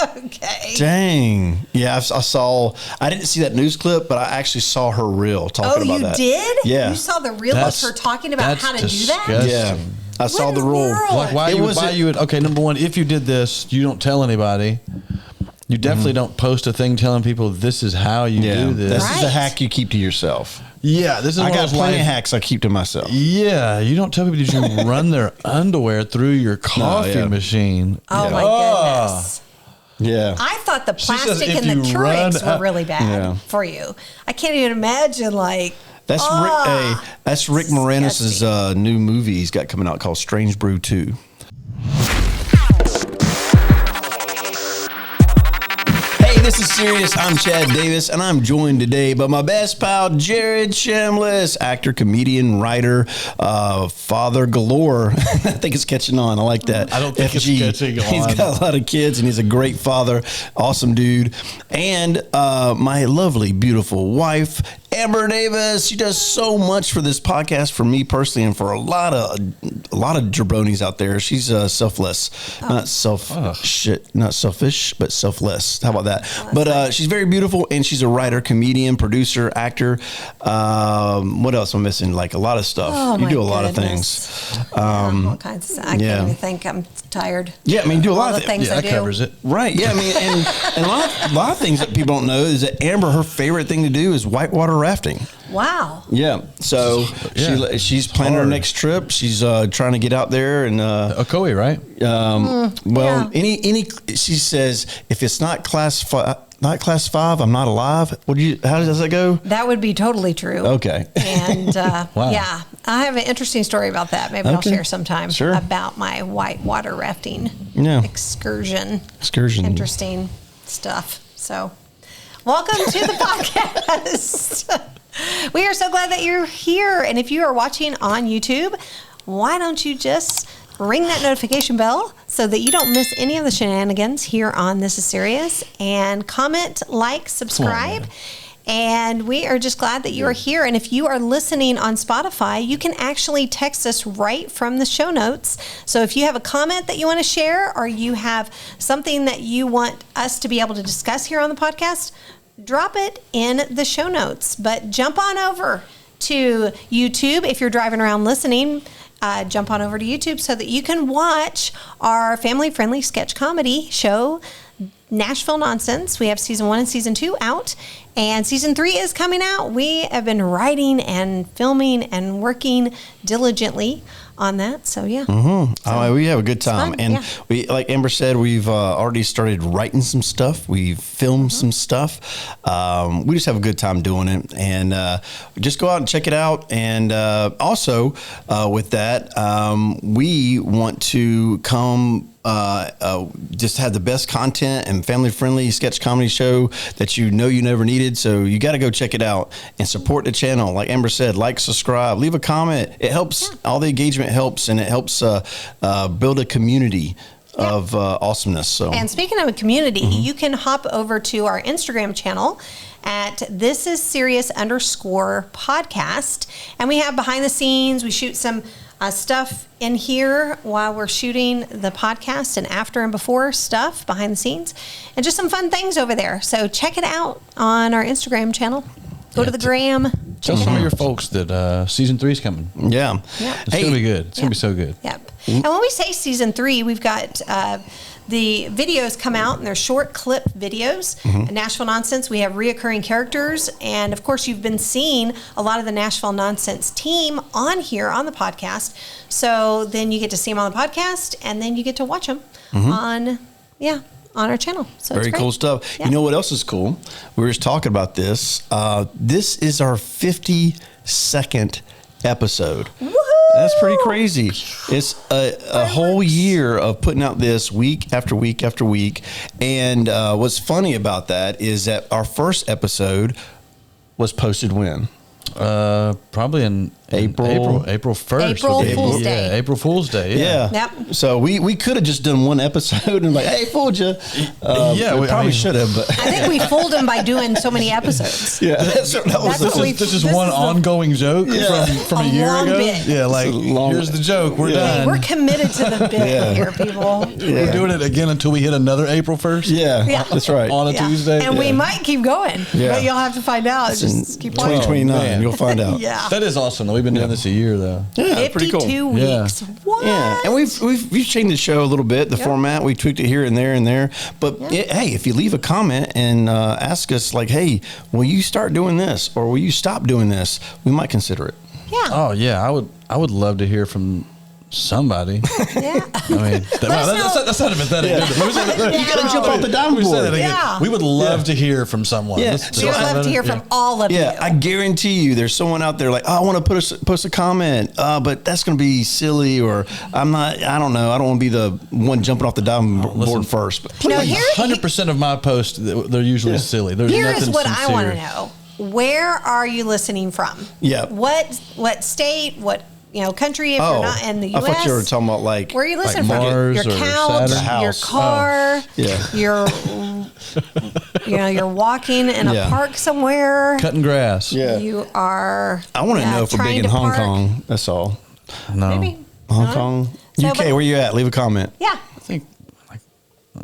Okay. Dang. Yeah, I didn't see that news clip, but I actually saw her reel talking about that. Oh, you did? Yeah. You saw the reel of her talking about how to do that? Yeah. I saw the rule. Like, why you would, okay, number one, if you did this, you don't tell anybody. You definitely don't post a thing telling people this is how you do this. This is a hack you keep to yourself. Yeah, this is I got plenty of hacks I keep to myself. Yeah, you don't tell people you can run their underwear through your coffee machine. Oh, my goodness. Yeah. I thought the plastic and the Keurigs were really bad for you. I can't even imagine, like... That's Rick Moranis' new movie he's got coming out called Strange Brew 2. This is Serious. I'm Chad Davis, and I'm joined today by my best pal, Jared Chambliss, actor, comedian, writer, father galore. I think it's catching on. I like that. I don't think it's catching on. He's got a lot of kids, and he's a great father. Awesome dude. And my lovely, beautiful wife, Amber Davis. She does so much for this podcast, for me personally, and for a lot of jabronis out there. She's selfless, not selfish, but selfless. How about that? But she's very beautiful, and she's a writer, comedian, producer, actor. What else am I missing? Like a lot of stuff. Oh, you do a lot of things. All kinds of stuff. I can't even think. I'm tired. Yeah, I mean, you do a lot of things. Yeah, that covers it. Right. Yeah, I mean, and a lot of things that people don't know is that Amber, her favorite thing to do is whitewater rafting. Wow. Yeah. So she's planning her next trip. She's trying to get out there and Ocoee, right? She says if it's not class 5, I'm not alive. How does that go? That would be totally true. Okay. And wow. Yeah, I have an interesting story about that. Maybe I'll share sometime about my whitewater rafting excursion. Interesting stuff. So, welcome to the podcast. We are so glad that you're here. And if you are watching on YouTube, why don't you just ring that notification bell so that you don't miss any of the shenanigans here on This Is Serious, and comment, like, subscribe. And we are just glad that you are here. And if you are listening on Spotify, you can actually text us right from the show notes. So if you have a comment that you want to share, or you have something that you want us to be able to discuss here on the podcast, drop it in the show notes. But jump on over to YouTube. If you're driving around listening, jump on over to YouTube so that you can watch our family-friendly sketch comedy show, Nashville Nonsense. We have season 1 and season 2 out, and season 3 is coming out. We have been writing and filming and working diligently on that. So yeah. So, we have a good time. And we, like Amber said, we've already started writing some stuff. We've filmed some stuff. We just have a good time doing it. And just go out and check it out. And also with that, we want to come just have the best content and family-friendly sketch comedy show that you never needed. So you got to go check it out and support the channel. Like Amber said, like, subscribe, leave a comment. It helps. All the engagement helps, and it helps build a community of awesomeness. So, and speaking of a community, you can hop over to our Instagram channel at This Is Serious _podcast, and we have behind the scenes. We shoot some stuff in here while we're shooting the podcast, and after and before stuff behind the scenes, and just some fun things over there. So check it out on our Instagram channel. Go to the gram. Tell some of your folks that season 3 is coming. Yeah. It's going to be good. It's going to be so good. Yep. And when we say season 3, we've got the videos come out, and they're short clip videos. Nashville Nonsense, we have reoccurring characters. And of course, you've been seeing a lot of the Nashville Nonsense team on here on the podcast. So then you get to see them on the podcast, and then you get to watch them on our channel. So very cool stuff. Yeah. You know what else is cool? We were just talking about this. This is our 52nd episode. Woohoo! That's pretty crazy. It's a whole year of putting out this week after week after week. And what's funny about that is that our first episode was posted when? Probably in April 1st. April Fool's Day. Yeah, April Fool's Day. Yeah. Yep. So we could have just done one episode and like, hey, fooled you. We probably should have. But I think we fooled him by doing so many episodes. Yeah. This is one ongoing joke from a year ago. Bit. Yeah, like here's the joke. We're done. Hey, we're committed to the bit here, people. Yeah. We're doing it again until we hit another April 1st. Yeah, that's right. On a Tuesday. And we might keep going. Yeah. But you'll have to find out. Just keep watching. 2029, you'll find out. Yeah. That is awesome, though. We've been doing this a year, though. Yeah, pretty cool. 52 weeks. Yeah. What? Yeah, and we've changed the show a little bit, the format. We tweaked it here and there. But hey, if you leave a comment and ask us, like, hey, will you start doing this or will you stop doing this? We might consider it. Yeah. Oh yeah, I would love to hear from somebody. Yeah. I mean, that's not pathetic. Yeah. You got to jump off the diamond board. Yeah. We would love to hear from someone. Yeah. We would love to hear from all of you. Yeah, I guarantee you there's someone out there like, oh, I want to post a comment, but that's going to be silly, or I don't know. I don't want to be the one jumping off the diamond board first. But No, 100% of my posts, they're usually silly. Here is what I want to know. Where are you listening from? Yeah. What state? What country? If you're not in the U.S. I thought you were talking about like where are you listening like from? Mars Your or couch, Saturn? your car. You're walking in a park somewhere. Cutting grass. Yeah. You are. I want to know if we're big in Hong Kong. That's all. No. Maybe. Hong Kong. UK, where you at? Leave a comment. Yeah. I think.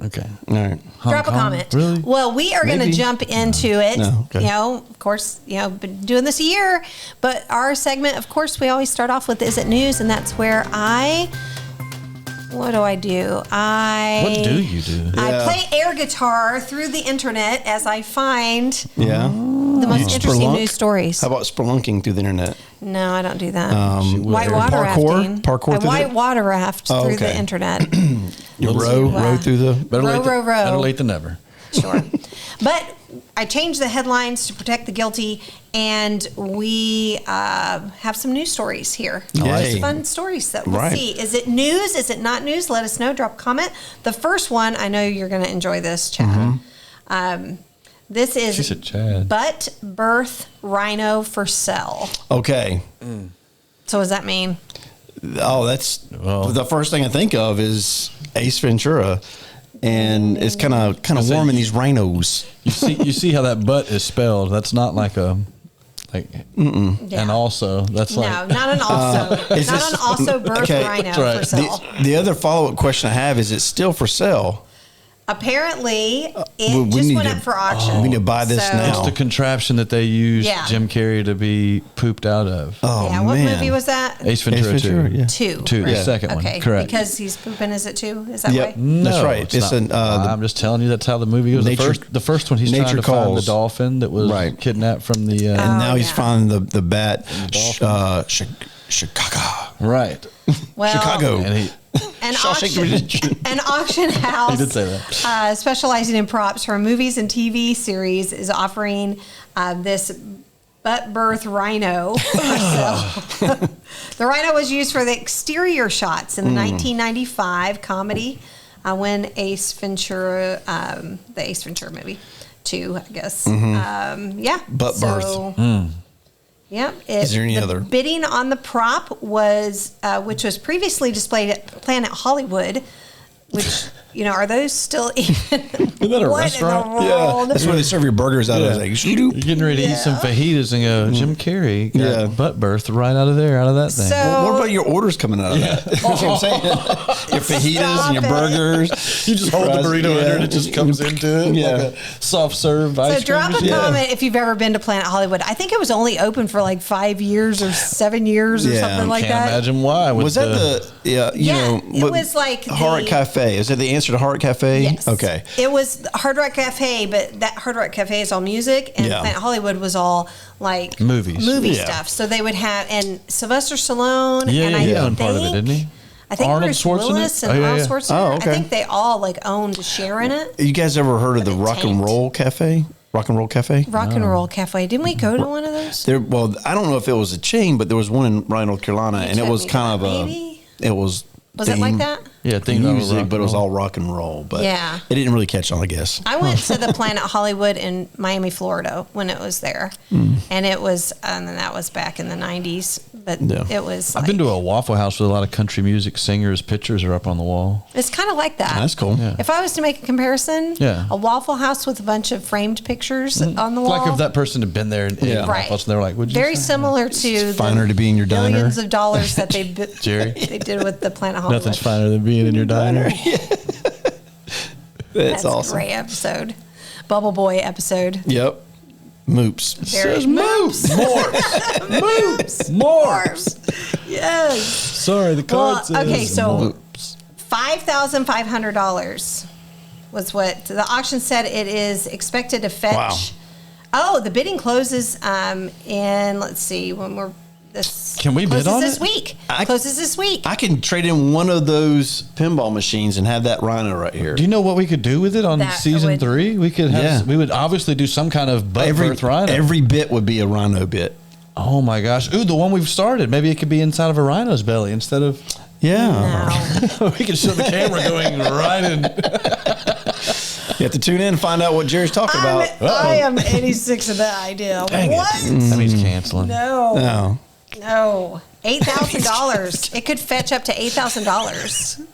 Okay. All right. Drop a comment. Really? Well, we are going to jump into it. No, okay. Of course, been doing this a year, but our segment, of course, we always start off with Is It News? And that's where what do I do? What do you do? I play air guitar through the internet as I find the most interesting news stories. How about spelunking through the internet? No, I don't do that. Whitewater rafting. Parkour through whitewater raft through the internet. You row through the... Better late than never. Sure. But I changed the headlines to protect the guilty, and we have some news stories here. Just fun stories that we'll see. Is it news? Is it not news? Let us know. Drop a comment. The first one, I know you're going to enjoy this, Chad. This is she said Chad. Butt birth rhino for sale. Okay. So what does that mean? Oh, that's the first thing I think of is Ace Ventura. And it's kind of warm in these rhinos. You see how that butt is spelled. That's not like a and also that's not an also birth rhino for sale. The other follow-up question I have is, it's still for sale? Apparently, it just went up for auction. We need to buy this now. It's the contraption that they used Jim Carrey to be pooped out of. Oh, yeah, what movie was that? Ace Ventura 2. 2. The second one. Correct. Because he's pooping, is it 2? Is that right? No, that's right. It's I'm just telling you that's how the movie goes. The first one, he's trying to find the dolphin that was kidnapped from the... and now he's finding the bat, Chicago. Right. Well, Chicago. An auction house he did say that. Specializing in props for movies and TV series is offering this butt birth rhino for sale. The rhino was used for the exterior shots in the 1995 comedy when Ace Ventura, the Ace Ventura movie 2, I guess. Butt birth. Yep. Is there any other? Bidding on the prop was, which was previously displayed at Planet Hollywood, which, are those still even? Isn't that a restaurant? Yeah. That's where they serve your burgers out of. Like, you're getting ready to eat some fajitas and go, Jim Carrey got butt birth right out of that thing. So, what about your orders coming out of that? That's what I'm saying. Your fajitas and your burgers. You just hold the burrito in there and it just comes into it like a soft serve ice cream. So drop a comment if you've ever been to Planet Hollywood. I think it was only open for like 5 years or 7 years or something like that. I can't imagine why. Was that it was like Hard Rock Cafe. Is that the answer to Hard Rock Cafe? Yes. Okay. It was Hard Rock Cafe, but that Hard Rock Cafe is all music, and Planet Hollywood was all like movie stuff. So they would have, and Sylvester Stallone, and I owned part of it, didn't he? I think Arnold Bruce Willis and Arnold Schwarzenegger. Oh, okay. I think they all like owned a share in it. You guys ever heard of the Rock and Roll Cafe? Rock and Roll Cafe? Rock and Roll Cafe. Didn't we go to one of those? Well, I don't know if it was a chain, but there was one in Raleigh, North Carolina, and it was kind of maybe? It was. Was it like that? music, but it was all rock and roll. But it didn't really catch on, I guess. I went to the Planet Hollywood in Miami, Florida when it was there. And it was, and that was back in the 90s. But it was I've been to a Waffle House with a lot of country music singers. Pictures are up on the wall. It's kind of like that. That's cool. Yeah. If I was to make a comparison, a Waffle House with a bunch of framed pictures on the wall. Like if that person had been there and Waffle House, and they were like, would you very similar to it's finer to be in your diner. Billions of dollars that they Jerry, they did with the Planet Hollywood. Nothing's finer than being in your diner. That's awesome. A great episode. Bubble Boy episode. Yep. Moops. Says moops. Moops. Morps. Yes. Sorry, the card says okay, so moops. $5,500 was what the auction said it is expected to fetch. Wow. Oh, the bidding closes in, let's see, when we're this. Can we bid on this it? Week. Closes this week. I can trade in one of those pinball machines and have that rhino right here. Do you know what we could do with it on season 3? We could have. We would obviously do some kind of birth rhino. Every bit would be a rhino bit. Oh my gosh! Ooh, the one we've started. Maybe it could be inside of a rhino's belly instead of. Yeah. No. We could show the camera going right in. You have to tune in and find out what Jerry's talking about. I am 86 of that idea. Dang what? That means canceling. No. $8,000. It could fetch up to $8,000.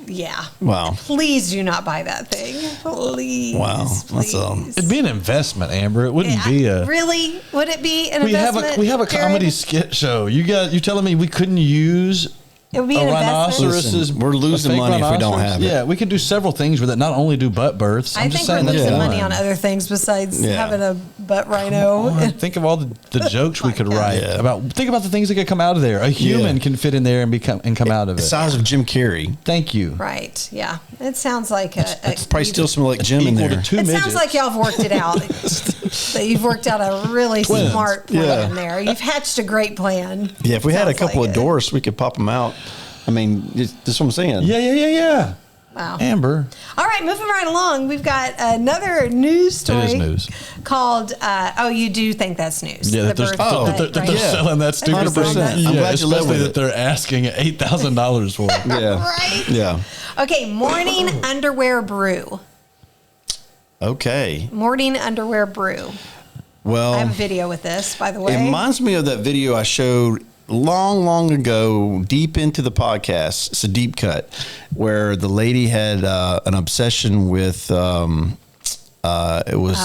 Yeah. Wow. Please do not buy that thing. Please. Wow. Please. It'd be an investment, Amber. It wouldn't be a. Really? Would it be an investment? We have a comedy skit show. You telling me we couldn't use It would be an rhinoceros? Listen, we're losing money if we don't have it. Yeah, we could do several things with it. Not only do butt births. I think we're losing money on other things besides having a butt rhino. Think of all the jokes we could write about. Think about the things that could come out of there. A human can fit in there and come out of it. The size of Jim Carrey. Thank you. Right. Yeah. It sounds like it's probably still smell like Jim in there. It sounds like y'all have worked it out. That you've worked out a really smart plan in there. You've hatched a great plan. Yeah. If we had a couple of doors, we could pop them out. I mean, that's what I'm saying. Yeah. Wow. Amber. All right, moving right along. We've got another news story. It is news. Called, you do think that's news. Yeah, that they're selling that stupid thing. 100%. I'm glad you love especially it. that they're asking $8,000 for it. Yeah. Right? Yeah. Okay, morning underwear brew. Okay. Morning underwear brew. Well, I have a video with this, by the way. It reminds me of that video I showed long ago, deep into the podcast. It's a deep cut where the lady had an obsession with it was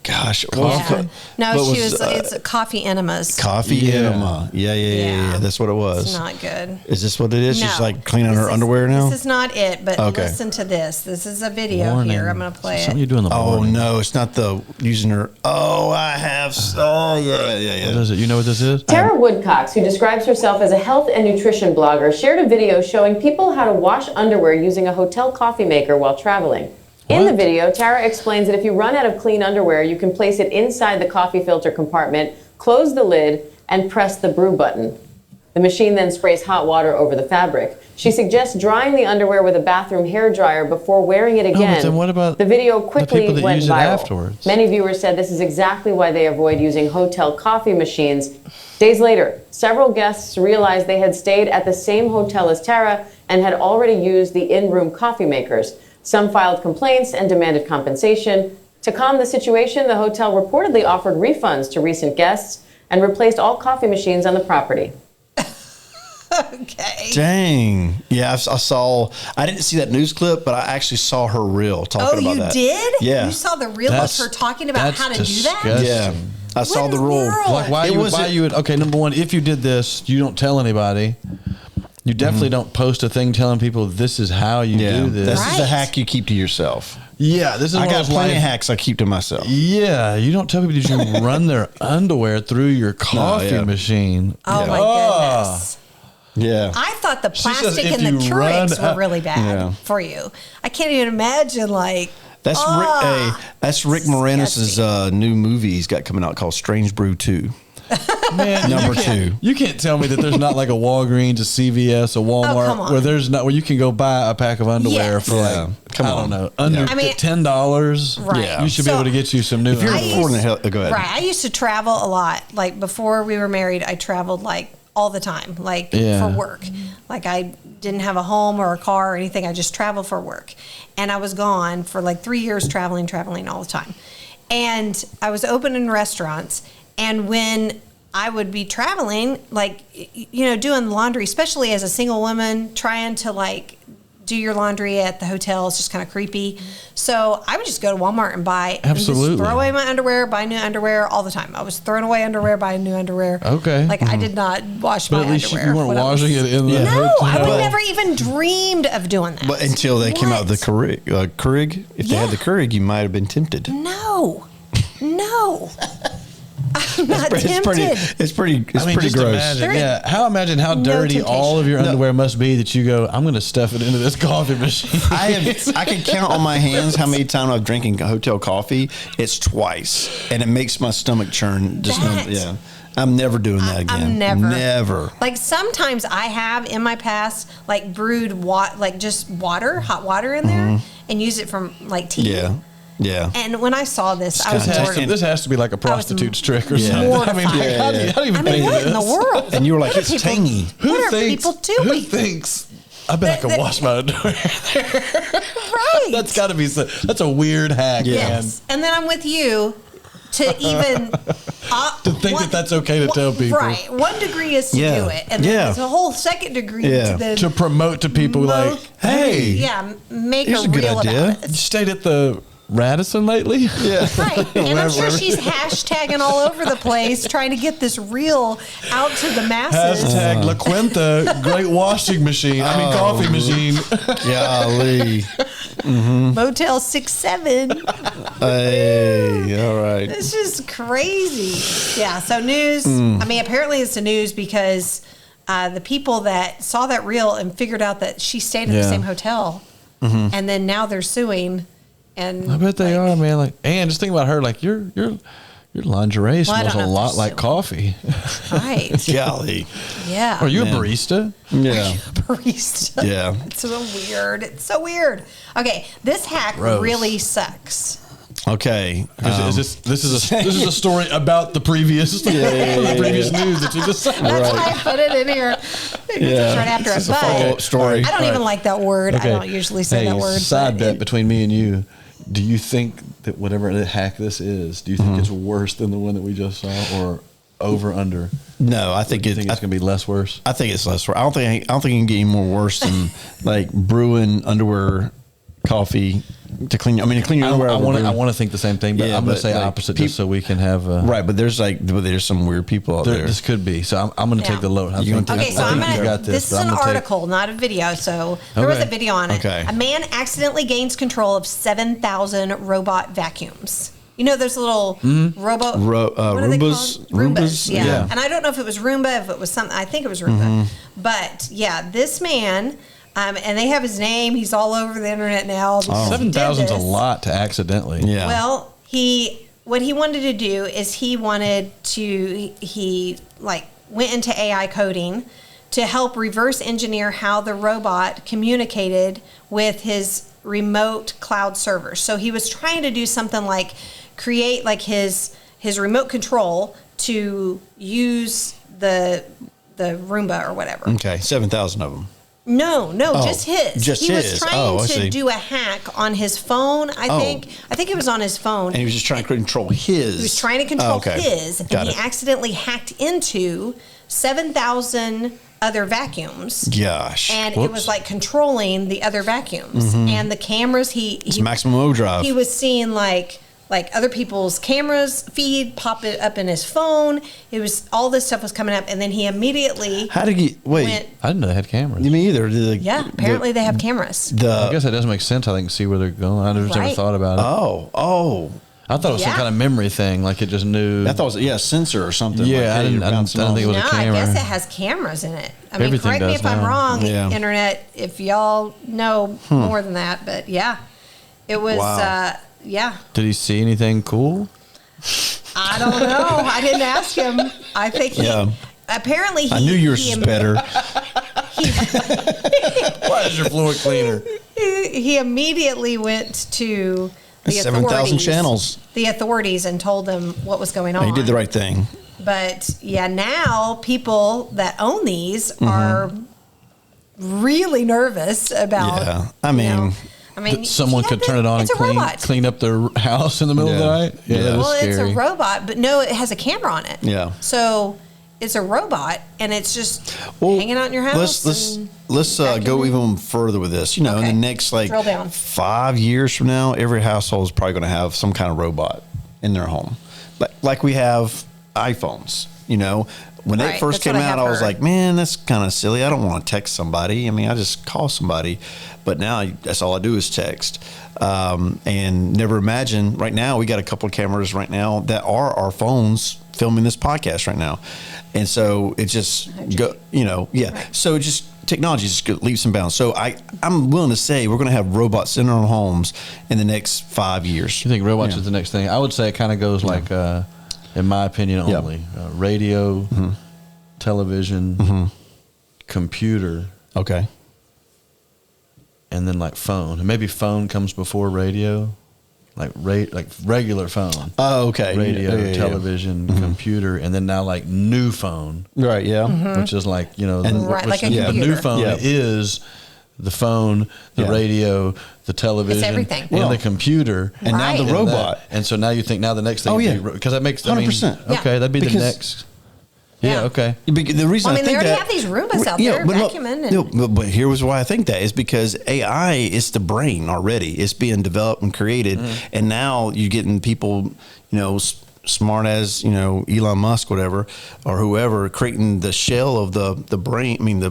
gosh, coffee. No, she was. It's coffee enemas. Coffee enema. Yeah. That's what it was. It's not good. Is this what it is? No. She's like cleaning her underwear now. This is not it. But listen to this. This is a video here. I'm going to play Something it. you do in the morning. Oh no, it's not the using her. Oh, I have. Oh yeah. What is it? You know what this is? Tara Woodcox, who describes herself as a health and nutrition blogger, shared a video showing people how to wash underwear using a hotel coffee maker while traveling. In the video, Tara explains that if you run out of clean underwear, you can place it inside the coffee filter compartment, close the lid, and press the brew button. The machine then sprays hot water over the fabric. She suggests drying the underwear with a bathroom hairdryer before wearing it again. But then what about the video quickly the people that went use viral. It afterwards? Many viewers said this is exactly why they avoid using hotel coffee machines. Days later, several guests realized they had stayed at the same hotel as Tara and had already used the in-room coffee makers. Some filed complaints and demanded compensation. To calm the situation, the hotel reportedly offered refunds to recent guests and replaced all coffee machines on the property. Okay. Dang. Yeah, I saw. I didn't see that news clip, but I actually saw her reel talking about that. Oh, you did? Yeah. You saw the reel of her talking about how to do that? Yeah. I saw the rule. Like why you would. Okay, number one, if you did this, you don't tell anybody. You definitely don't post a thing telling people this is how you do this. This is a hack you keep to yourself. Yeah, this is I got plenty of hacks I keep to myself. Yeah, you don't tell people that you run their underwear through your coffee machine. Oh my goodness. Yeah. I thought the plastic and the Keurigs were really bad for you. I can't even imagine That's Rick Moranis' new movie he's got coming out called Strange Brew 2. Man, number 2. You can't tell me that there's not like a Walgreens, a CVS, a Walmart where you can go buy a pack of underwear for under $10. Right. Yeah. You should be able to get you some new. If you're affording the go ahead. Right. I used to travel a lot. Like before we were married, I traveled all the time, for work. Like I didn't have a home or a car or anything. I just traveled for work. And I was gone for like 3 years traveling all the time. And I was opening restaurants. And when I would be traveling, like, you know, doing laundry, especially as a single woman, trying to like do your laundry at the hotel is just kind of creepy. So I would just go to Walmart and buy, absolutely, and just throw away my underwear, buy new underwear all the time. I was throwing away underwear, buying new underwear. Okay. Like I did not wash but my underwear. At least you weren't washing it in the No, hotel. I would never even dreamed of doing that. But until they came out with the Keurig. If they had the Keurig, you might have been tempted. No. I'm not tempted. It's pretty gross. Imagine how dirty all of your underwear must be that you go, I'm going to stuff it into this coffee machine. I can count on my hands how many times I've drinking hotel coffee. It's twice, and it makes my stomach churn. I'm never doing that again. I'm never. Like sometimes I have in my past like brewed like just water, hot water in there, and use it from like tea. Yeah. And when I saw this, this has to be like a prostitute's trick or something. Mortified. How do you even think what this? in the world? And you were like, it's tangy. What are people doing? Who thinks, I bet I can wash my underwear there? Right. That's got to be, that's a weird hack, man. And then I'm with you to even... to think that's okay to tell people. Right. 1 degree is to do it. And then there's a whole second degree to promote to people like, hey. Yeah, make a reel about it. You stayed at the Radisson lately? Yeah. Right. And I'm sure she's hashtagging all over the place trying to get this reel out to the masses. Hashtag La Cuenta, great washing machine. Coffee machine. Golly. Motel 67. Hey, all right. This is crazy. Yeah, so news. I mean, apparently it's the news because the people that saw that reel and figured out that she stayed at the same hotel, and then now they're suing. And I bet they are, man. Like, and just think about her. Like, your lingerie smells a lot like coffee. Right. Golly. Yeah. Are you a barista? Yeah. Are you a barista? Yeah. It's so weird. Okay, this hack really sucks. Okay. This is a story about the previous the previous news that you just said. That's why I put it in here. It's right after it. But story. I don't even like that word. Okay. I don't usually say that word. Side bet between me and you. Do you think that whatever the hack this is, do you think it's worse than the one that we just saw, or over under? No, I think it's going to be less worse. I think it's less worse. I don't think it can get any more worse than like brewing underwear coffee to clean. I mean, to clean your underwear. I want to think the same thing, but I'm going to say opposite just so we can have right. But there's some weird people out there. This could be. So I'm going to take the load. Okay, so I'm going to. This is an article, not a video. So there was a video on it. Okay. A man accidentally gains control of 7,000 robot vacuums. You know those little robot Roombas. Yeah. And I don't know if it was Roomba, if it was something. I think it was Roomba. But yeah, this man. And they have his name. He's all over the internet now. 7,000's a lot to accidentally. Yeah. Well, what he wanted to do is he went into AI coding to help reverse engineer how the robot communicated with his remote cloud server. So he was trying to do something like create like his remote control to use the Roomba or whatever. Okay, 7,000 of them. No, just his. He was trying to do a hack on his phone, I think. I think it was on his phone. And he was just trying to control his. He was trying to control his, and he accidentally hacked into 7,000 other vacuums. Gosh. And it was like controlling the other vacuums. And the cameras, it's maximum overdrive. He was seeing like other people's cameras feed pop it up in his phone. It was all this stuff was coming up, and then he immediately. How did he wait? I didn't know they had cameras. Me either. Apparently they have cameras. I guess that doesn't make sense. I think see where they're going. I never thought about it. Oh. I thought it was some kind of memory thing, like it just knew. I thought it was a sensor or something. Yeah, I didn't think it was a camera. I guess it has cameras in it. I mean, correct me if I'm wrong, internet, if y'all know more than that, but yeah, it was. Yeah. Did he see anything cool? I don't know. I didn't ask him. I think apparently I knew yours was better. Why is your floor cleaner? He immediately went to the 7,000 channels. The authorities and told them what was going on. He did the right thing. But yeah, now people that own these are really nervous about. Yeah, I mean, someone could turn it on and clean up their house in the middle of the night. Yeah, that is scary. It's a robot, but no, it has a camera on it. Yeah. So it's a robot, and it's just hanging out in your house. Let's go even further with this. In the next 5 years from now, every household is probably going to have some kind of robot in their home, like we have iPhones. When it first came out, I was like, man, that's kind of silly. I don't want to text somebody. I mean, I just call somebody. But now that's all I do is text. And never imagine, right now, we got a couple of cameras right now that are our phones filming this podcast right now. And so it just So just technology just leaps and bounds. So I'm willing to say we're going to have robots in our homes in the next 5 years. You think robots is the next thing? I would say it kind of goes like... in my opinion only, radio, television, computer. Okay. And then like phone. And maybe phone comes before radio, like regular phone. Oh, okay. Radio, television, computer, and then now like new phone. Right, yeah. Which is like, like a computer. The new phone is the phone, the radio, the television, it's everything. And the computer, and now the robot. And so now you think the next thing because that makes 100%. Okay, that'd be the next. Yeah. Okay. The reason I think they already have these Roombas out there vacuuming. But here was why I think that is because AI is the brain already. It's being developed and created, and now you're getting people, smart as Elon Musk, whatever, or whoever, creating the shell of the brain. I mean, the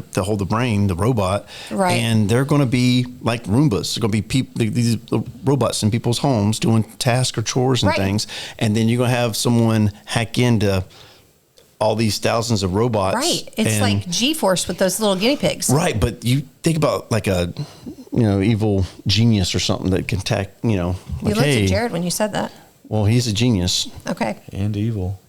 brain, the robot, right? And they're going to be like Roombas. They're going to be these robots in people's homes doing tasks or chores and things, and then you're going to have someone hack into all these thousands of robots. Right. It's like G-Force with those little guinea pigs. Right. But you think about like a, evil genius or something that can attack, You looked at Jared when you said that. Well, he's a genius. Okay. And evil.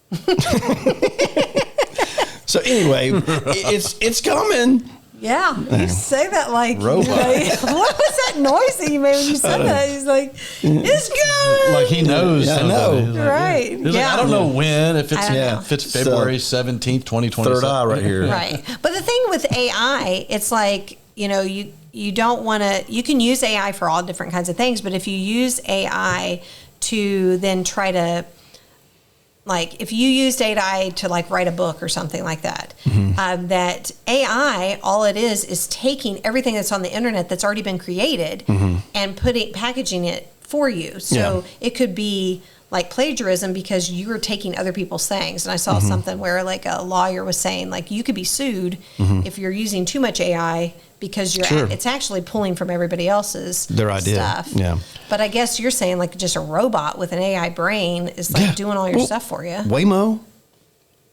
So anyway, it's coming. Yeah, you say that like robot. What was that noise that you made when you said that? He's like, it's good. Like he knows. Yeah, I know. Like, right. Like, I don't know when. If it's February 17th, 2020. Third eye right here. Right. But the thing with AI, it's like you don't want to. You can use AI for all different kinds of things, but if you use AI to then try to, like, if you used AI to like write a book or something like that, that AI, all it is taking everything that's on the internet that's already been created and packaging it for you. So it could be like plagiarism because you were taking other people's things. And I saw something where like a lawyer was saying like you could be sued if you're using too much AI because it's actually pulling from everybody else's their idea stuff. Yeah. But I guess you're saying like just a robot with an AI brain is like doing all your stuff for you. Waymo.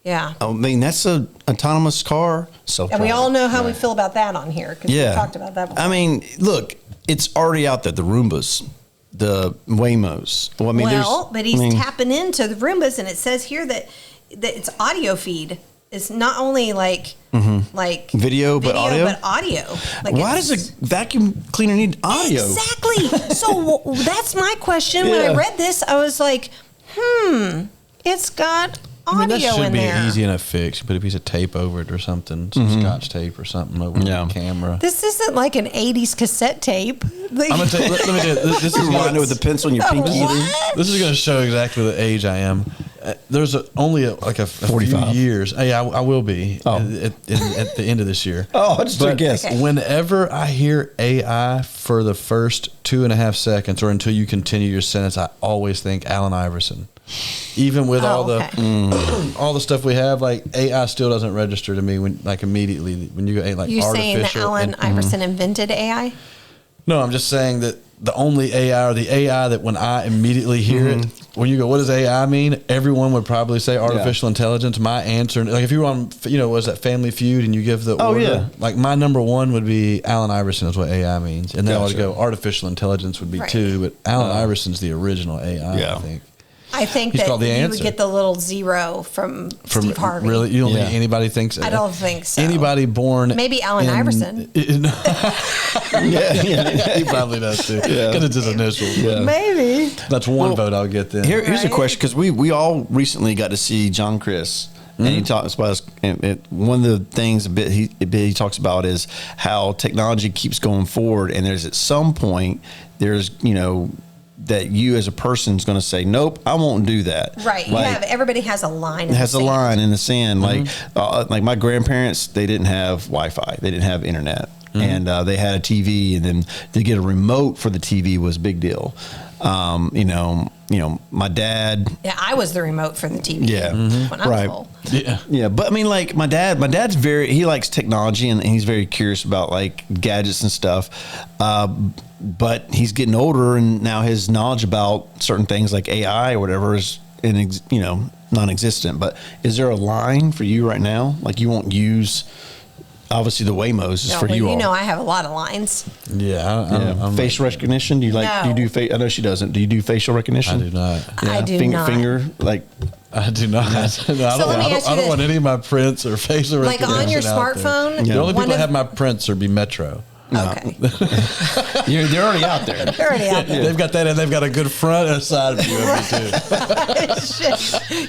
Yeah. I mean, that's an autonomous car. And we all know how we feel about that on here because we talked about that before. I mean, look, it's already out there, the Roombas, the Waymos. Well, I mean, but he's tapping into the Roombas, and it says here that it's audio feed. It's not only like video, but audio. Like why does a vacuum cleaner need audio? Exactly. So that's my question. When I read this, I was like, it's got audio that should in be there. an easy enough fix. You put a piece of tape over it or something, some Scotch tape or something over the camera. This isn't like an 80s cassette tape. I'm gonna tell you, let me tell you, this is reminder with the pencil in your pinky. This is going to show exactly the age I am. There's only a few years. Yeah, I will be at the end of this year. Oh, just a guess. Okay. Whenever I hear AI for the first 2.5 seconds or until you continue your sentence, I always think Allen Iverson. Even with all the stuff we have, like AI still doesn't register to me when immediately when you go like you're artificial. Saying that Allen Iverson invented AI? No, I'm just saying that the only AI or the AI that when I immediately hear it, when you go, what does AI mean? Everyone would probably say artificial intelligence. My answer, like if you were on, was that Family Feud and you give the order, like my number one would be Allen Iverson is what AI means. And then I would go artificial intelligence would be 2, but Allen Iverson's the original AI, I think. I think that you would get the little 0 from Steve Harvey. Really? You don't think anybody thinks that? I don't think so. Anybody born... Maybe Allen Iverson. He probably does too. Because it's his initials. Yeah. Maybe. That's one vote I'll get then. Here's a question, because we all recently got to see John Chris and he talks about one of the things he talks about is how technology keeps going forward, and there's at some point that you as a person is going to say, nope, I won't do that. Right. Everybody has a line. A line in the sand. Like my grandparents, they didn't have Wi-Fi. They didn't have internet. And they had a TV, and then to get a remote for the TV was a big deal. My dad. Yeah, I was the remote for the TV. Yeah, when I was old. Yeah. But I mean, like my dad's he likes technology, and he's very curious about like gadgets and stuff. But he's getting older, and now his knowledge about certain things like AI or whatever is non-existent. But is there a line for you right now? Like you won't use. Obviously, the Waymos is for you all. I have a lot of lines. Yeah. Facial recognition? Do you do you do? I know she doesn't. Do you do facial recognition? I do not. Yeah. I do not. Finger, like. I do not. I don't want any of my prints or facial recognition. Like on your smartphone? The only people that have my prints are Metro. Okay. They're already out there. They've got that, and they've got a good front and a side view of me too.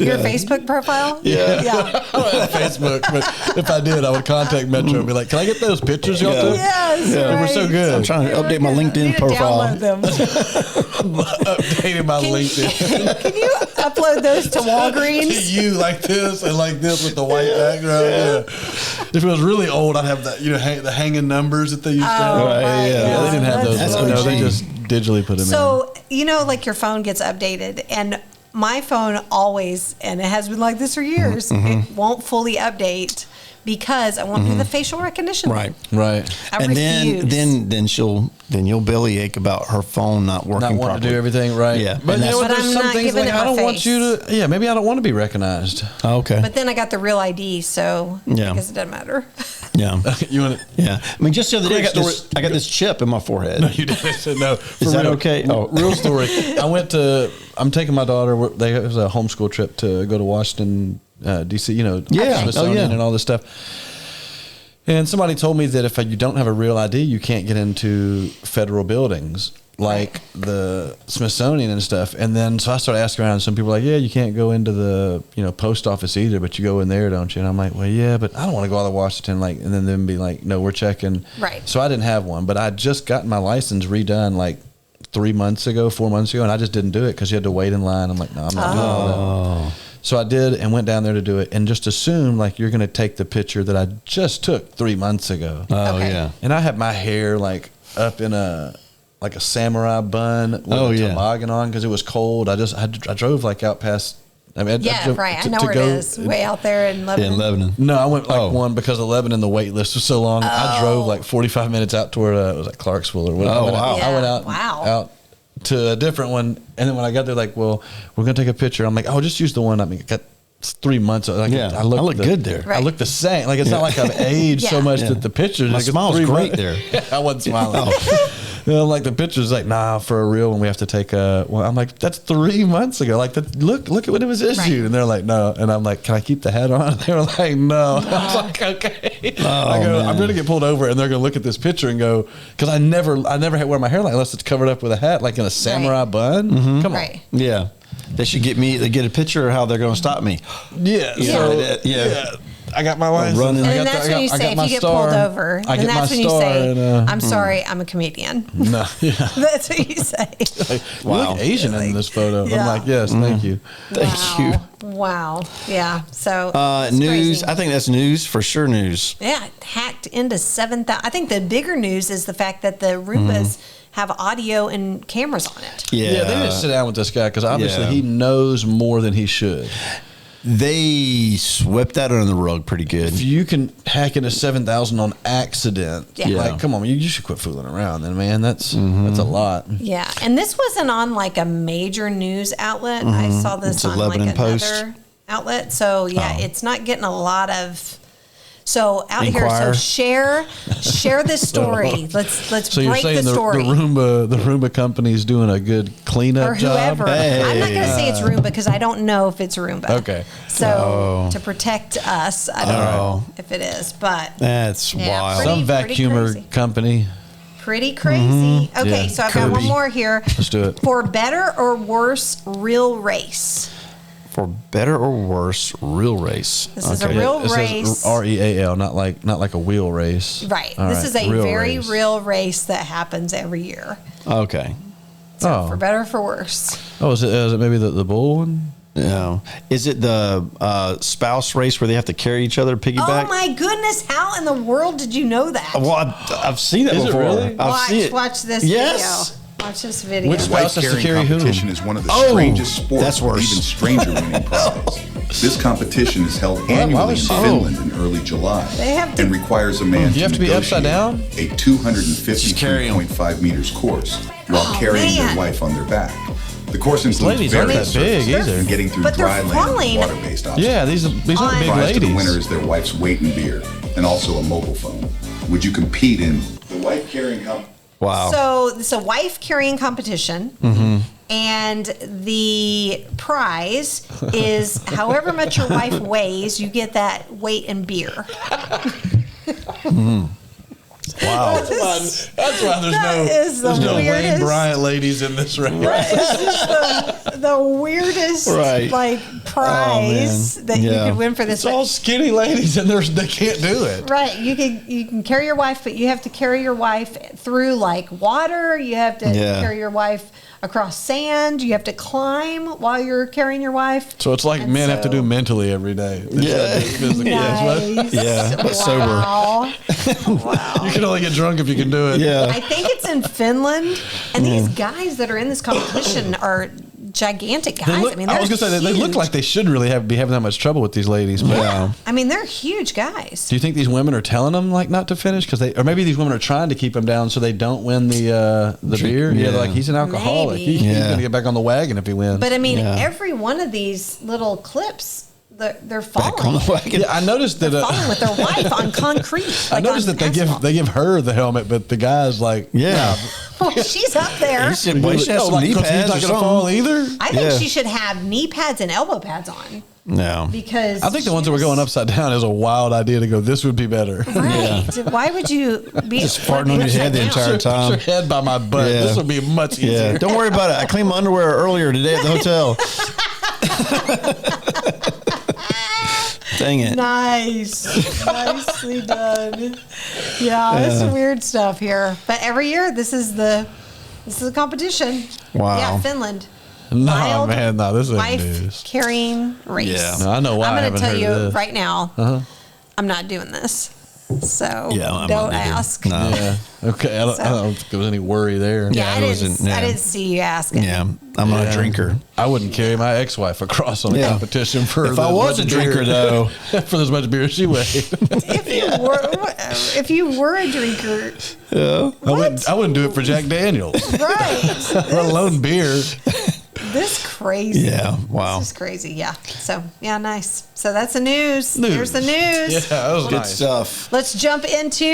Your Facebook profile? Yeah. I don't have Facebook, but if I did, I would contact Metro and be like, "Can I get those pictures y'all took? Yes, they were so good." I'm trying to update my LinkedIn profile. Download them. Updating my LinkedIn. Can you upload those to Walgreens? To you like this and like this with the white background. Yeah. If it was really old, I'd have that. The hanging numbers that they used. Right, they didn't have those. No, they just digitally put them in. So, like your phone gets updated, and my phone always, and it has been like this for years, it won't fully update because I won't do the facial recognition. Right. I refuse. then you'll bellyache about her phone not working properly. Not wanting to do everything right. Yeah. But there's I'm some not things giving like it I don't my want face. you to. Yeah, maybe I don't want to be recognized. Okay. But then I got the real ID, so I guess it doesn't matter. Yeah. You want it? Yeah. I mean, just the other day, I got this chip in my forehead. No, you didn't. No. Is that okay? Oh, real story. I'm taking my daughter. It was a homeschool trip to go to Washington, D.C. Smithsonian and all this stuff. And somebody told me that if you don't have a real ID, you can't get into federal buildings like the Smithsonian and stuff. And then so I started asking around, and some people were like, yeah, you can't go into the post office either, but you go in there, don't you? And I'm like, well, yeah, but I don't want to go out of Washington. And then them be like, no, we're checking. Right. So I didn't have one, but I just gotten my license redone like 4 months ago, and I just didn't do it because you had to wait in line. I'm like, no, I'm not doing all that. So I did and went down there to do it and just assumed like you're going to take the picture that I just took 3 months ago. Oh, okay. Yeah. And I had my hair like up in a samurai bun with a toboggan on because it was cold. I drove like out past. I know where it is. Way out there in Lebanon. Yeah, in Lebanon. No, I went one because of Lebanon, the wait list was so long. I drove like 45 minutes out toward it was like Clarksville or whatever. I went out to a different one, and then when I got there, like, well, we're gonna take a picture. I'm like, just use the one. I mean, it got 3 months. Like, I look good there. Right. I look the same. Like it's not like I've aged so much that the pictures. My smile's great there. I wasn't smiling. Like the picture's like, nah, for a real one we have to take a. Well, I'm like, that's 3 months ago. Like, look at when it was issued, right. And they're like, no, and I'm like, can I keep the hat on? They were like, no. I was like, okay. I'm gonna get pulled over, and they're gonna look at this picture and go, because I never wear my hairline unless it's covered up with a hat, like in a samurai bun. Mm-hmm. Come on, yeah. They should get a picture of how they're going to stop me. Yeah. I got my license. Running. And that's when you say, if you get pulled over, then that's when you say, I'm sorry, I'm a comedian. No, That's what you say. Like, wow. You look Asian in this photo. Yeah. I'm like, yes, thank you. Thank you. Wow. Yeah. So news. crazy. I think that's news for sure. News. Yeah, hacked into 7,000. I think the bigger news is the fact that the Roombas have audio and cameras on it. Yeah, they didn't sit down with this guy because obviously he knows more than he should. They swept that under the rug pretty good. If you can hack into 7,000 on accident, like, come on, you should quit fooling around then, man. That's a lot. Yeah, and this wasn't on like a major news outlet. I saw this on like another outlet. So it's not getting a lot of. So out here, share this story. Let's so break you're saying the story. The Roomba company's doing a good cleanup job? Or whoever. Hey. I'm not going to say it's Roomba because I don't know if it's Roomba. Okay. So to protect us, I don't know if it is, but that's wild. Some vacuumer company. Pretty crazy. Okay, so I've got one more here. Let's do it. For better or worse real race. For better or worse, real race. This is a real race. It says REAL, not like a wheel race. Right. This is a very real race that happens every year. Okay. So for better or for worse. Oh, is it maybe the bull one? No. Is it the spouse race where they have to carry each other piggyback? Oh my goodness! How in the world did you know that? Well, I've seen it before. Really? Watch this video. Watch this video. Which spouse has to carry competition whom? is one of the strangest sports, with even stranger winning prize. This competition is held annually in Finland in early July and requires a man to be upside down? a 253.5 meters course while carrying their wife on their back. The course includes various surfaces and getting through dry land and water-based obstacles. Yeah, these aren't big Prize to the ladies. winner is their wife's weight in beer and also a mobile phone. Would you compete in the wife carrying competition? Wow. So it's a wife carrying competition, and the prize is however much your wife weighs, you get that weight in beer. Wow. That's why there's no Wayne Bryant ladies in this race. Right. It's just the weirdest prize that you could win for this. It's all skinny ladies and they can't do it. Right. You can carry your wife, but you have to carry your wife through like water. You have to carry your wife across sand. You have to climb while you're carrying your wife. So it's like men have to do mentally every day. But sober. Wow. You can only get drunk if you can do it. Yeah. I think it's in Finland, and these guys that are in this competition are gigantic guys. I was going to say, they look like they shouldn't really be having that much trouble with these ladies. But I mean, they're huge guys. Do you think these women are telling them like not to finish or maybe these women are trying to keep them down so they don't win the beer? Yeah, like he's an alcoholic. He's going to get back on the wagon if he wins. But I mean, every one of these little clips, they're falling. Back on the wagon. Yeah, I noticed that falling with their wife on concrete. I noticed that they give her the helmet, but the guy's like, well, she's up there. She should have some knee pads. He's not going to fall either. I think she should have knee pads and elbow pads on. No. Because I think the ones that were going upside down is a wild idea to go, this would be better. Right. Yeah. Why would you be just farting on your head the entire time? Put your head by my butt. Yeah. This would be much easier. Yeah. Don't worry about it. I cleaned my underwear earlier today at the hotel. Dang it. Nice. Nicely done. Yeah, this is weird stuff here. But every year this is a competition. Wow. Yeah, Finland. No, this is wife news. Carrying race. Yeah. No, I know why. I'm going to tell you right now, I'm not doing this. So don't ask. No. Yeah. Okay. I don't think there was any worry there. Yeah, I didn't see you asking. Yeah. I'm not a drinker. I wouldn't carry my ex-wife across on a competition for if I was a drinker though. For as much beer as she weighed. If you were a drinker, I wouldn't do it for Jack Daniels. Right. Let alone beer. This crazy. Yeah. Wow. This is crazy. Yeah. So nice. So that's the news. Here's the news. Yeah, that was good stuff. Let's jump into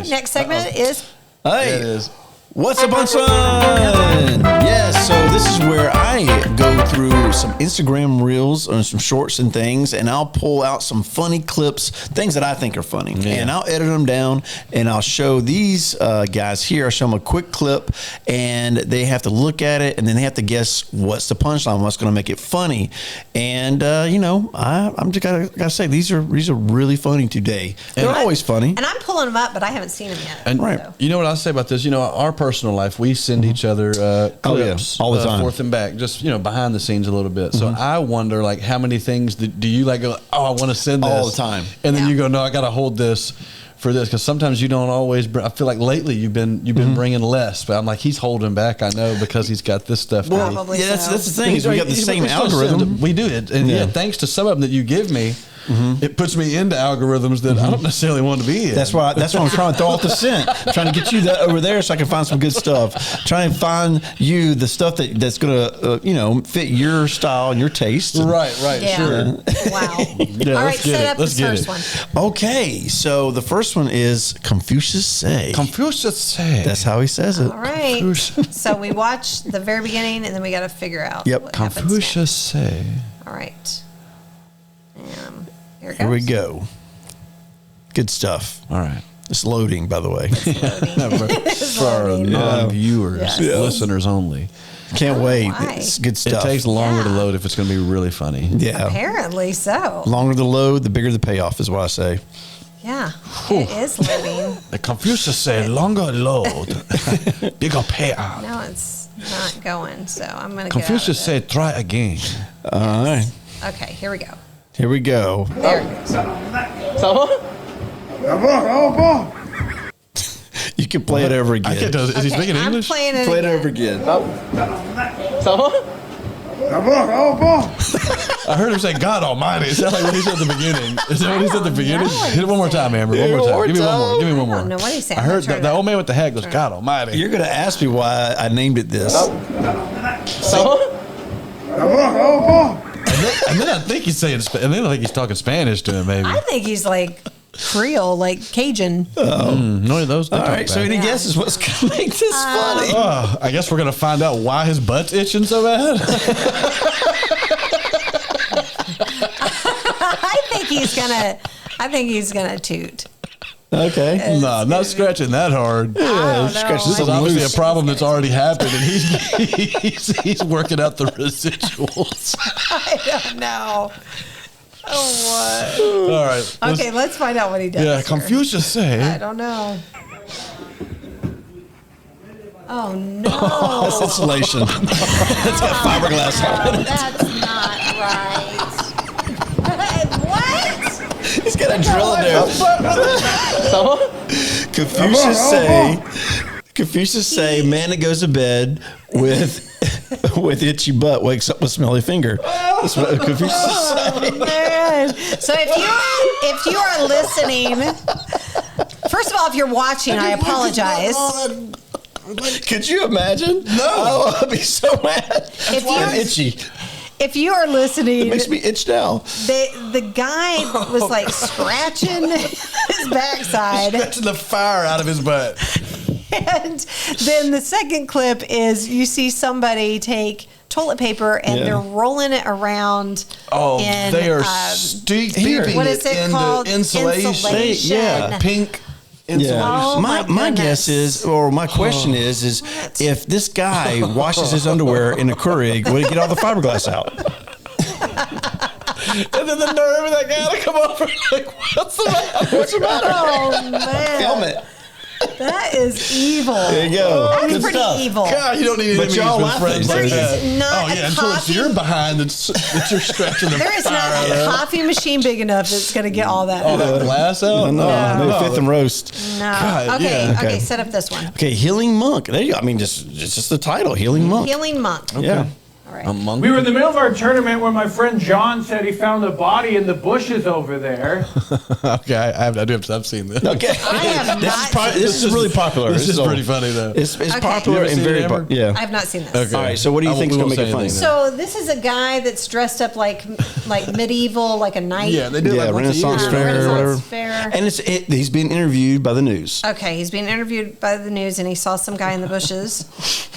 next segment is. Hey. It is. What's up, son? Yes, so this is where I go through some Instagram reels and some shorts and things, and I'll pull out some funny clips, things that I think are funny, and I'll edit them down, and I'll show these guys here. I'll show them a quick clip, and they have to look at it, and then they have to guess what's the punchline, what's going to make it funny. And I'm just gotta say these are really funny today. They're always funny, and I'm pulling them up, but I haven't seen them yet. And you know what I'll say about this? Our personal life, we send each other clips all the time, forth and back, just behind the scenes a little bit. So I wonder, like, how many things do you go? Oh, I want to send this all the time, and then you go, no, I got to hold this for this, because sometimes you don't always. I feel like lately you've been bringing less, but I'm like, he's holding back. I know, because he's got this stuff. Probably that's the thing. Is we got the same algorithm. We do it, and thanks to some of them that you give me. It puts me into algorithms that I don't necessarily want to be in. That's why I'm trying to throw off the scent. I'm trying to get you over there so I can find some good stuff. Trying to find you the stuff that's going to fit your style and your taste. Right, yeah. Sure. Wow. All right, set up the first one. Okay, so the first one is Confucius say. Confucius say. That's how he says it. All right. So we watch the very beginning, and then we got to figure out. Yep. What Confucius say. All right. Here we go. Good stuff. All right. It's loading, by the way. For our non-viewers, listeners only. Can't wait. It's good stuff. It takes longer to load if it's going to be really funny. Yeah. Apparently so. Longer the load, the bigger the payoff is what I say. Yeah, it is loading. The Confucius say longer load, bigger payoff. No, it's not going, so I'm going to Confucius say try again. All right. Okay, here we go. Here we go. There it goes. You can play it over again. Is he speaking English? Playing it Play it again. over again. I heard him say God Almighty. Is that like what he said at the beginning? Is that what he said at the beginning? Hit it one more time, Amber. One more time. Give me one more. Give me one more. I don't know what he said. I heard the old man with the hat goes, God Almighty. You're going to ask me why I named it this. And then I think he's saying, and then I think he's talking Spanish to him, maybe. I think he's like Creole, like Cajun. No, those. All right, so any guesses what's going to make this funny? I guess we're going to find out why his butt's itching so bad. I think he's gonna toot. Okay. No, not scratching that hard. Yeah, scratching this is obviously a problem that's already happened, and he's working out the residuals. I don't know. Oh, what? All right. Okay, let's find out what he does. Yeah, here. Confucius say. I don't know. Oh no! That's insulation. It's got fiberglass on it. That's not right. What? He's got a drill in there. Confucius say, man that goes to bed with itchy butt wakes up with smelly finger. That's what Confucius say. Oh man! So if you are listening, first of all, if you're watching, I apologize. Could you imagine? No. Oh, I'd be so mad. I'm itchy. If you are listening, It makes me itch now. the guy was like scratching his backside. Scratching the fire out of his butt. And then the second clip is you see somebody take toilet paper and they're rolling it around. Oh, in, they are steeping what is it called? Insulation. Yeah, pink. Yeah. Oh, my guess is, or my question is if this guy washes his underwear in a Keurig, will he get all the fiberglass out? And then the nerve of that guy to come over like, what's the matter? What's the matter? Oh man, Film it. that is evil. There you go. That's Good pretty stuff. evil. God, you don't need any y'all with friends There like that. is not a until it's coffee. your behind that you're scratching the There is fire not out a of. coffee machine big enough that's going to get all that. All that glass out? No, maybe fifth and roast. No. God, Okay, yeah. okay, set up this one. Okay, Healing Monk. There you go. I mean, it's just the title, Healing Monk. Healing monk. Yeah. All right. A monk? We were in the middle of our tournament when my friend John said he found a body in the bushes over there. Okay, I've seen this. Okay. I have not. This is really popular. This is pretty funny, though. It's Okay. popular You ever and seen very it, Amber? yeah. I have not seen this. Okay. All right, so what do you think is going to make it funny? So this is a guy that's dressed up like medieval, like a knight. Yeah, they do Yeah, like once a year. Renaissance fair or Renaissance whatever. fair. And he's being interviewed by the news. Okay, he's being interviewed by the news, and he saw some guy in the bushes.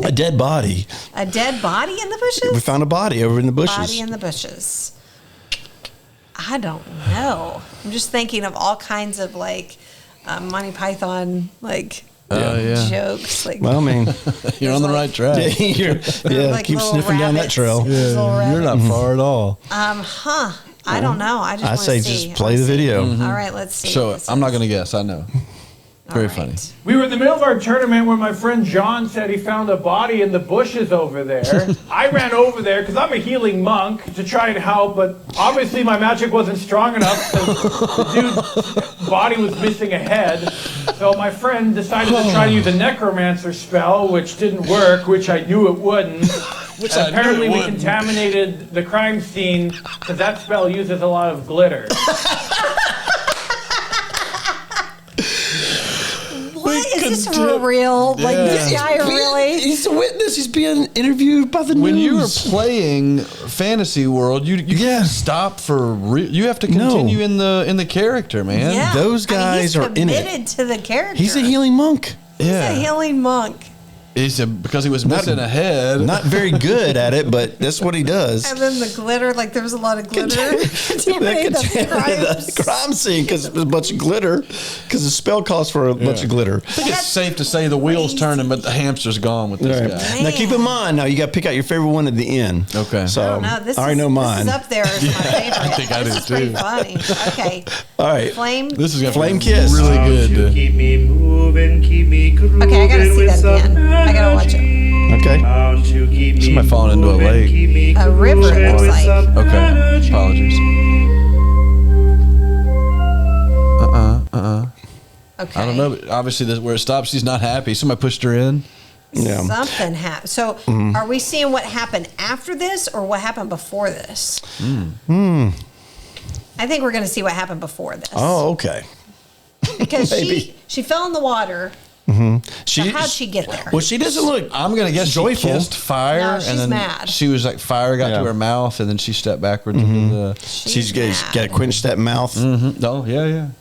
A dead body. A dead body in the bushes? We found a body over in the bushes. Body in the bushes. I don't know. I'm just thinking of all kinds of like Monty Python jokes. Like, Well, I mean, You're on the right track. like keep little sniffing down that rabbits. trail. There's little You're not rabbits. far at all. I don't know. I just I want to say see. just play the video. All right, let's see. Show what it. this I'm not is. going to guess. I know. Very funny. We were in the middle of our tournament when my friend John said he found a body in the bushes over there. I ran over there because I'm a healing monk to try and help, but obviously my magic wasn't strong enough because the dude's body was missing a head. So my friend decided to try to use a necromancer spell, which didn't work, which I knew it wouldn't. Apparently we contaminated the crime scene because that spell uses a lot of glitter. What is this for real? Like this guy really? He's a witness. He's being interviewed by the news. When you are playing Fantasy World, you can't stop for you have to continue in the character, man. Yeah. Those guys he's are in it. committed to the character. He's a healing monk. He's a healing monk. He said because he was missing a head. Not very good at it, but that's what he does. And then the glitter, like there was a lot of glitter. Contaminated the crime scene because it was a bunch of glitter. Because the spell calls for a bunch of glitter. I think it's safe to say the wheel's turning, but the hamster's gone with this guy. Now keep in mind, you got to pick out your favorite one at the end. Okay. So I already know mine. This is up there as my favorite. I think I do too. Pretty funny. Okay. All right. Flame. This is Flame Kiss. Really good. Keep me moving, keep me grooving. Okay, I gotta see that again. I gotta watch it. Okay. Somebody falling into a lake. A river, it looks like. Okay. Apologies. Okay. I don't know, but obviously this where it stops, she's not happy. Somebody pushed her in. Yeah. Something happened. So are we seeing what happened after this or what happened before this? I think we're going to see what happened before this. Oh, okay. Because she fell in the water. So how'd she get there? Well, she doesn't look. I'm gonna guess joyful. She kissed fire, No, she's and then mad. she was like fire got to her mouth, and then she stepped backwards into the. She's got to quench that mouth. Oh Yeah,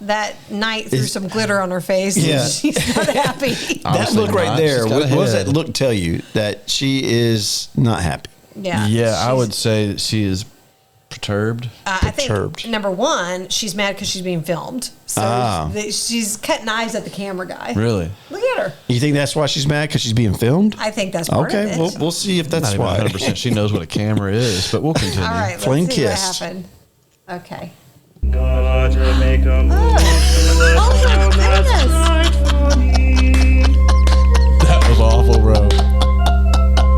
that night threw some glitter on her face. Yeah. And she's not happy. That look right there. What does that look tell you? That she is not happy. Yeah. I would say that she is perturbed. I think number one, she's mad because she's being filmed. So she's cutting eyes at the camera guy. Really? Look at her. You think that's why she's mad because she's being filmed? I think that's part of it. Okay, we'll see if that's why. 100% she knows what a camera is, but we'll continue. All right, Flame let's see kiss. what happened. Okay. Gotta make a move. Oh my goodness. That was awful, bro.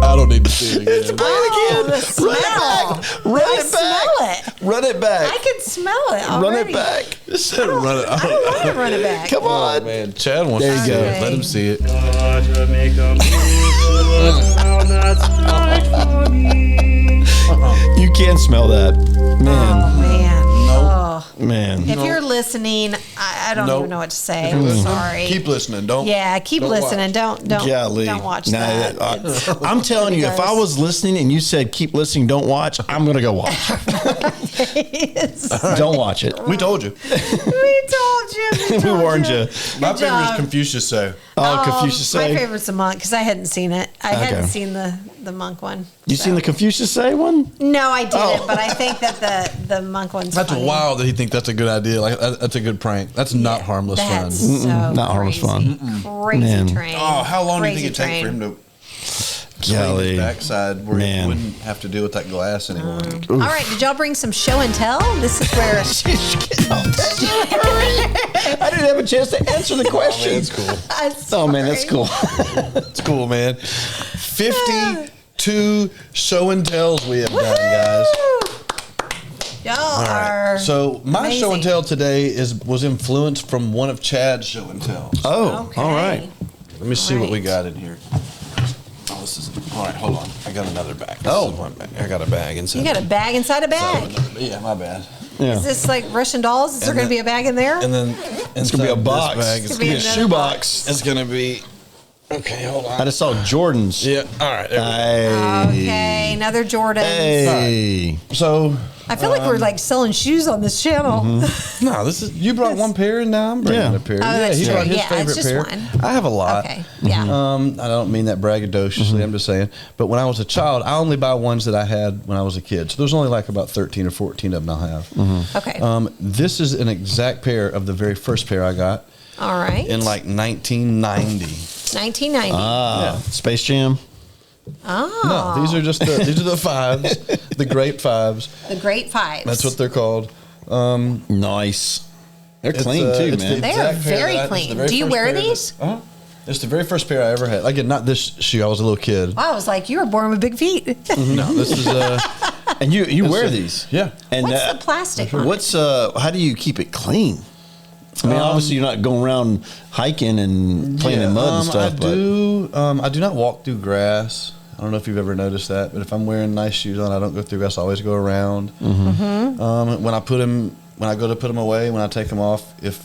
I don't need to see it again. The smell. Run it back. Smell it. Run it back. I can smell it already. Run it back. I don't want to run it back. Come on. Oh, man. Chad wants There to you see go. it. Let him see it. Gotta make a move to a sound that's right for me. You can smell that. Man. Oh, man. Oh. Man. If you're listening, I don't even know what to say. I'm sorry. Keep listening. Don't. Yeah, keep listening. Watch. Don't watch that. I'm telling you, if I was listening and you said keep listening, don't watch, I'm going to go watch. Don't watch it. We told you. We told you. We warned you. My favorite is Confucius Say. Oh, Confucius Say. My favorite's the monk because I hadn't seen it. I hadn't seen the monk one. You seen the Confucius Say one? No, I didn't, but I think that the monk one's That's funny. wild that he thinks that's a good idea. Like that's a good prank. That's not harmless fun. So not harmless fun. Crazy train. Oh, how long do you think Crazy it'd take for him to Golly. his backside where he wouldn't have to deal with that glass anymore? All right, did y'all bring some show and tell? This is where I didn't have a chance to answer the question. That's cool. Oh man, that's cool. That's cool, man. 52 show and tells we have done, guys. Y'all are So my amazing. show and tell today was influenced from one of Chad's show and tells. Oh, Okay. all right. Let me see what we Right. got in here. Oh, this is all right. Hold on, I got another bag. One bag. I got a bag inside. You got a bag inside a bag. Yeah, my bad. Is this like Russian dolls? Is there going to be a bag in there? And then It's gonna be a inside box. this bag, It's it's gonna be a another shoebox. It's gonna be. Okay, hold on. I just saw Jordans. Yeah. All right. There we go. Okay, another Jordan. Hey. So I feel like we're like selling shoes on this channel. no, this is you brought one pair and now I'm bringing a pair. that's he true. brought his Yeah, it's favorite just pair. one. I have a lot. Okay, yeah. I don't mean that braggadociously. I'm just saying. But when I was a child, I only buy ones that I had when I was a kid. So there's only like about 13 or 14 of them I'll have. Okay. This is an exact pair of the very first pair I got All right. in like 1990. 1990. Space Jam. Oh. No, these are just these are the fives, the great fives. The Great Fives. That's what they're called. Nice. They're clean too, it's the man. They are exact pair very that I- it's the clean. very Do you first wear pair that- these? It's the very first pair I ever had. Again, not this shoe. I was a little kid. Wow, I was like, you were born with big feet. No, this is And you wear these. yeah. And What's the plastic on what's how do you keep it clean? I mean, obviously you're not going around hiking and playing in mud and stuff. I do not walk through grass. I don't know if you've ever noticed that, but if I'm wearing nice shoes on, I don't go through grass. I always go around. When I go to put them away, when I take them off, if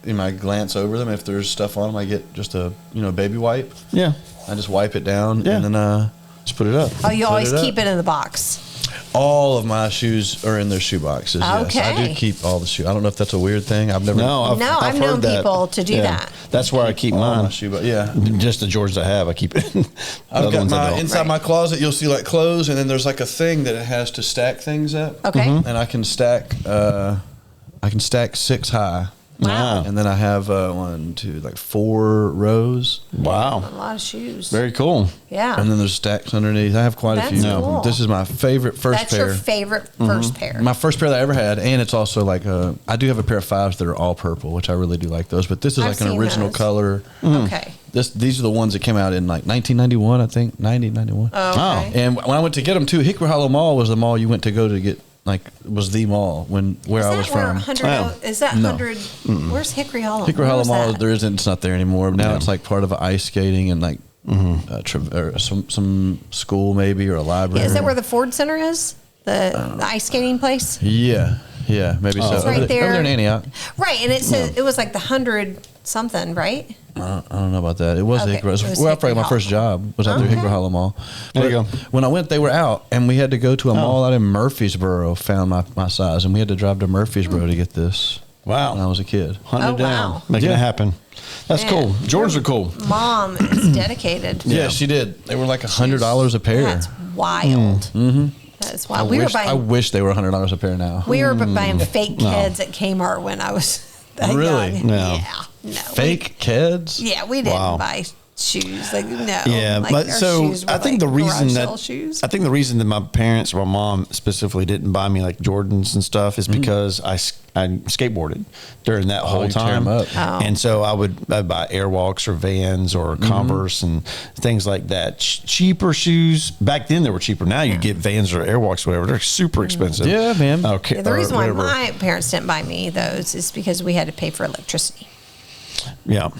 I glance over them, if there's stuff on them, I get just a baby wipe. Yeah. I just wipe it down Yeah. and then just put it up. Oh, you Put always it up. keep it in the box. All of my shoes are in their shoe boxes. Okay. Yes, I do keep all the shoes. I don't know if that's a weird thing. I've never. I've known people to do that. That's where I keep mine. My shoe box. Yeah, just the Jordans I have. I keep it. I've got my inside my closet. You'll see like clothes, and then there's like a thing that it has to stack things up. Okay. And I can stack. I can stack 6 high. Wow. And then I have 4 rows. Wow. A lot of shoes. Very cool. Yeah. And then there's stacks underneath. I have quite a few. Cool. This is my favorite first That's pair. That's your favorite first pair. My first pair that I ever had, and it's also like I do have a pair of 5s that are all purple, which I really do like those. But this is like an original color. Okay. These are the ones that came out in like 1991, I think, 91. Oh, okay. And when I went to get them too, Hickory Hollow Mall was the mall you went to go to get. Like was the mall where I was from. Is that 100? Where's Hickory Hollow? Hickory Hollow Mall. There isn't. It's not there anymore. Now it's like part of ice skating and like or some school maybe or a library. Yeah, is that where the Ford Center is? The ice skating place? Yeah, maybe so. It's right there. Over there in Antioch. Right, and it said it was like the 100 something, right? I don't know about that. It was Okay. Hickory. It was Well, after Hickory my first job was out there Hickory Hollow Mall. There you go. When I went, they were out, and we had to go to a mall out in Murfreesboro. Found my size, and we had to drive to Murfreesboro to get this. Wow. When I was a kid. Hunted down, making it happen. That's cool. Jordans are cool. Mom is dedicated. Yeah, she did. They were like $100 a pair. That's wild. Mm-hmm. That's wild. I wish they were $100 a pair now. We were buying fake kids at Kmart when I was that really young. No. Yeah, no. Fake kids. Yeah, we didn't buy shoes. Like no. Yeah, like but our so shoes were I think like the reason garage that sale shoes. I think the reason that my parents or my mom specifically didn't buy me like Jordans and stuff is because I skateboarded during that whole time, and so I'd buy Airwalks or Vans or Converse and things like that. Cheaper shoes back then they were cheaper. Now you get Vans or Airwalks, whatever. They're super expensive. Yeah, man. Okay. The reason why my parents didn't buy me those is because we had to pay for electricity. Yeah.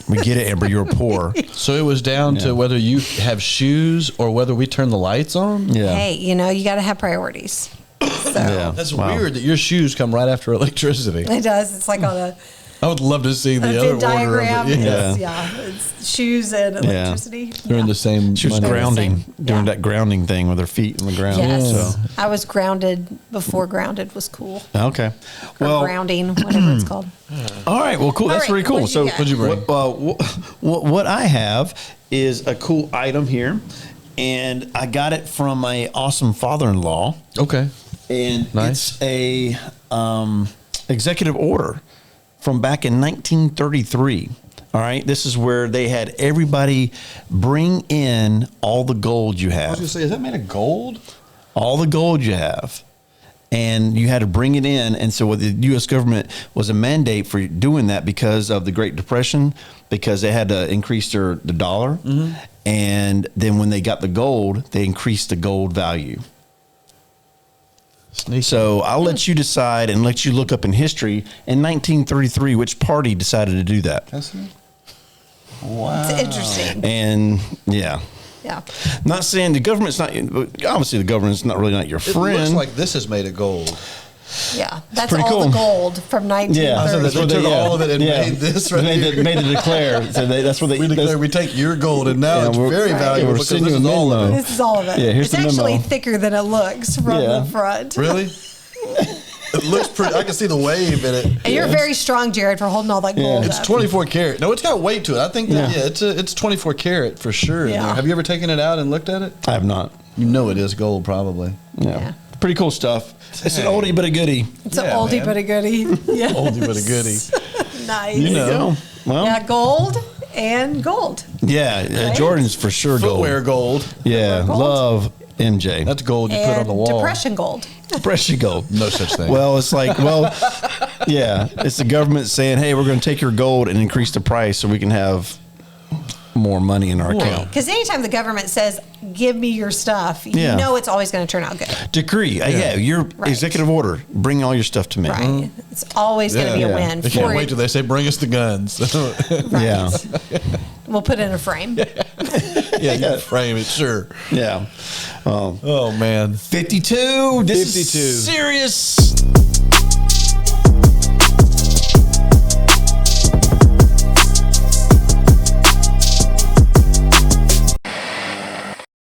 We get it, Amber. You're poor. So it was down to whether you have shoes or whether we turn the lights on? Yeah. Hey, you got to have priorities. So That's weird that your shoes come right after electricity. it does. It's like on a I would love to see the other Venn diagram. order of it. It's shoes and electricity. They're in the same. She was grounding, doing that grounding thing with her feet in the ground. Yes. So. I was grounded before grounded was cool. Okay. Or grounding, whatever it's called. All right. Well, cool. That's really cool. So, what'd you bring? What I have is a cool item here, and I got it from my awesome father-in-law. Okay. And it's a executive order from back in 1933. All right. This is where they had everybody bring in all the gold you have. I was going to say, is that made of gold? All the gold you have. And you had to bring it in. And so what the U.S. government was a mandate for doing that because of the Great Depression, because they had to increase the dollar. Mm-hmm. And then when they got the gold, they increased the gold value. Sneaky. So I'll let you decide and let you look up in history. In 1933, which party decided to do that? Wow. It's interesting. And Yeah. Not saying the government's not, obviously the government's not really not your friend. It looks like this is made of gold. Yeah. That's all the gold from 1930. Yeah. So they took all of it and made this right here. Made the declare. So that's what they declare we take your gold and now it's very valuable because this is all of it. This is all of it. Yeah, here's it's the actually memo. thicker than it looks from the front. Really? It looks pretty. I can see the wave in it. And you're very strong, Jared, for holding all that gold. It's up. 24 karat. No, it's got weight to it. I think that, it's 24 karat for sure. Yeah. Have you ever taken it out and looked at it? I have not. You know it is gold, probably. Yeah. Pretty cool stuff. It's an oldie but a goodie. It's an oldie but a goodie. Yes. Oldie but a goodie. Nice. You know. Well, yeah, gold and gold. Yeah, Jordan's for sure gold. Footwear gold. Yeah, Footwear gold. love MJ. That's gold you put on the wall. Depression gold. Depression gold. No such thing. Well, it's like, yeah, it's the government saying, hey, we're going to take your gold and increase the price so we can have more money in our account. Because anytime the government says, give me your stuff, you know it's always going to turn out good. Decree. Your executive order. Bring all your stuff to me. Right. It's always going to be a win. They can't wait till they say, bring us the guns. Yeah. We'll put it in a frame. You frame it, sure. Yeah. Oh, man. 52. This 52. is serious.